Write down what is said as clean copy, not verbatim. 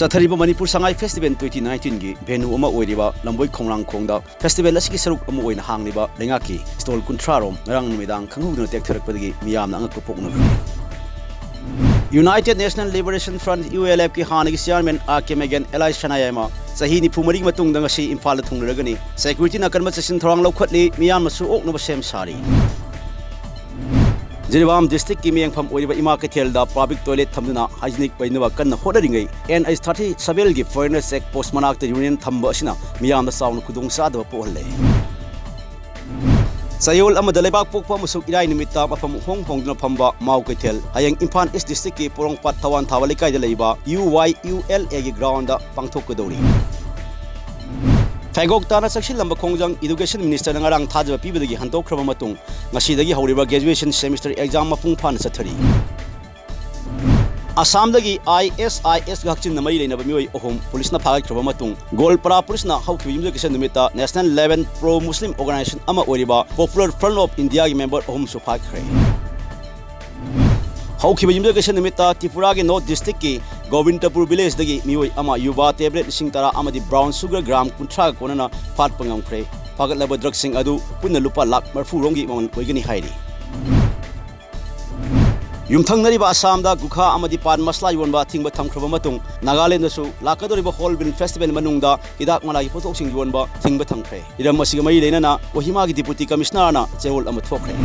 Sathariba Manipur Sangai Festival 2019 gi venue ama oiriba lamboi khongrang khongda festival asiki saruk ama oina hangliba lengaki stall kuntrarom ngarang numidang khanguduna tektharakpadagi miyamna angak pokna United National Liberation Front ULF ki hanagi chairman Megan Eli Shanayama sahi ni phumari matung danga si imphal thungragani security na karma chasin thorang lokhatli miyam masu okno sem sari Jiribam district ki miyang pham oiriba ima kathel da public toilet thamduna hygienic painaba kanna hodaringai NH30 Sabel gi foreigner sec post manak the union thamba asina miyam da sawn khudung sa da pohle Sayol amada lebak pokpa musuk irai nimita mafam hong hongduna phamba mau kathel hayang Imphal East district ki porongpat tawan thawali kai da leiba UYULA gi ground da pangthok kodori Fagok Tana Sakshi Lamba Kongjang Education Minister Ngarang Taja Pibagi Hanto Kramatung, Masidagi Horiba graduation semester exam Mapung Pan Satari. Assam Dagi ISIS Gakchin Namai Nabamui Ohom, Police Napak Kramatung, Gold Para Pulisna, how to Education Nimita, National 11 Pro Muslim Organization Ama Oriba, Popular Front of India member Ohom Supak. How to Education Nimita, Tipuragi North District ki Govindapur village dagi mioi ama yuba tablet singtara amadi brown sugar gram kuntra konana phat pangam khre pagat laba drug sing adu punna lupa lak marfu rongi mon oigani hairi yumthang nari ba Assam da gukha amadi pan masla yonba thingba thamkhra matung Nagaland su lakadori ba hall bin festival manungda idak malai potok sing yonba thingba thamkhre iram masiga mai lena na ohima gi deputy commissioner na chewol ama thokre